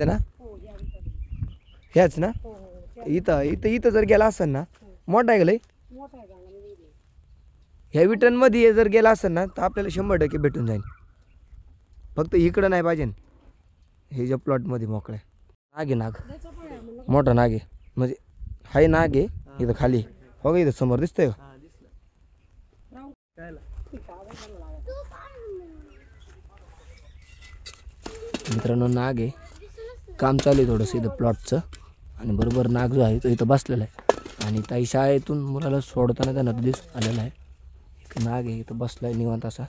ना ह्याच ना इथं इथं इथं जर गेला असेल ना मोठा आहे का लय ह्या विटनमध्ये जर गेला असेल ना तर आपल्याला 100% भेटून जाईल. फक्त इकडं नाही पाहिजे हे ज्या प्लॉटमध्ये मोकळं आहे. नाग आहे नाग मोठा नाग आहे म्हणजे हाय नाग आहे इथं खाली हो का इथं समोर दिसतंय का मित्रांनो नाग आहे. काम चालू आहे थोडंसं इथं प्लॉटचं आणि बरोबर नाग जो आहे तो इथं बसलेला आहे आणि ताई शाळेतून मुलाला सोडताना त्यांना दिस आलेला आहे. एक नाग आहे इथं बसलाय निवांत असा.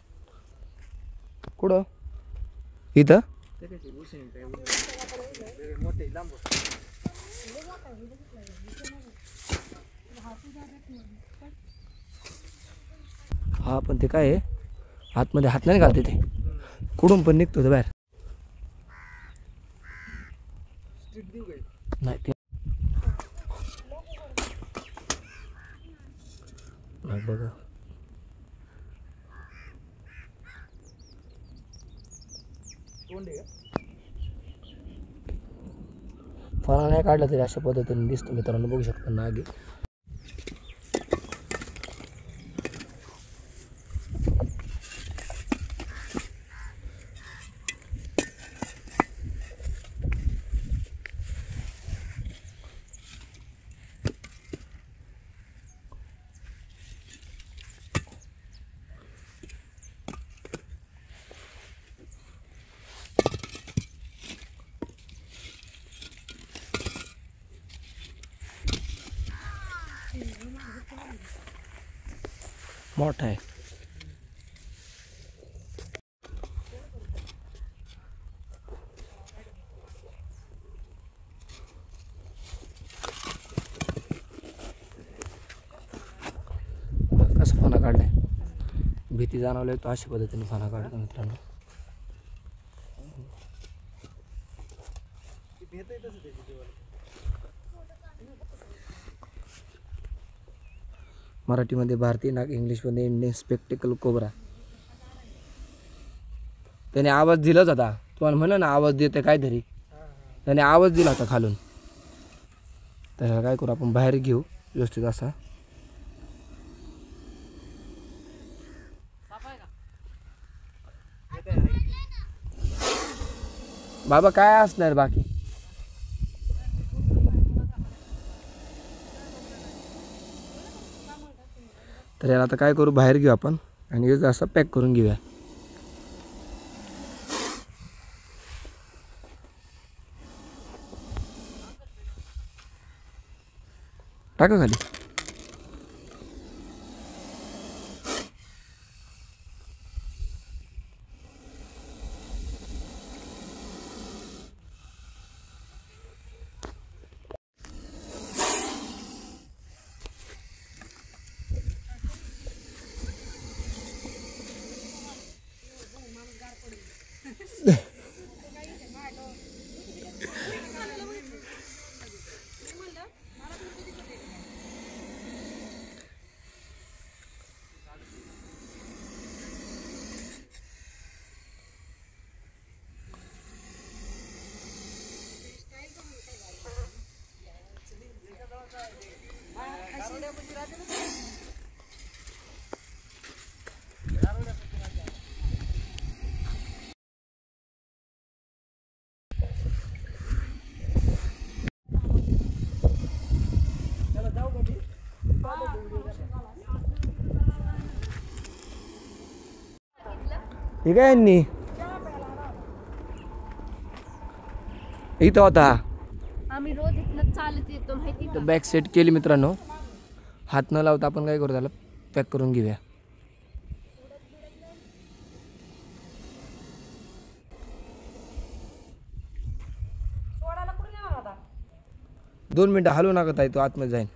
कुठं इथं हा पण ते काय आहे आतमध्ये हात नाही घालते ते कुठून पण निघतो बाहेर नाही ते बघा फळा नाही काढला तरी अशा पद्धतीने दिसतो मित्रांनो बघू शकता नाग आहे. मोठा आहे कसं फणा काढलाय भीती जाणवली तो अशा पद्धतीने फणा काढतो मित्रांनो. मराठीमध्ये भारतीय नाग इंग्लिशमध्ये इंडियन स्पेक्टिकल कोब्रा. त्याने आवाज दिलाच होता तुम्हाला म्हणलं ना आवाज देते काहीतरी त्याने आवाज दिला होता खालून. तर काय करू आपण बाहेर घेऊ व्यवस्थित असा. बाबा काय असणार बाकी तर याला आता काय करू बाहेर घेऊ आपण आणि असं पॅक करून घेऊया. टाका खाली ठीक आहे यांनी इथं होता आम्ही रोज इथनं चालत येतो माहिती तर बॅग सेट केली मित्रांनो. हात न लावता आपण काय करू त्याला पॅक करून घेऊया. दोन मिनिटं हलवू नका ताई तो आतमध्ये जाईन.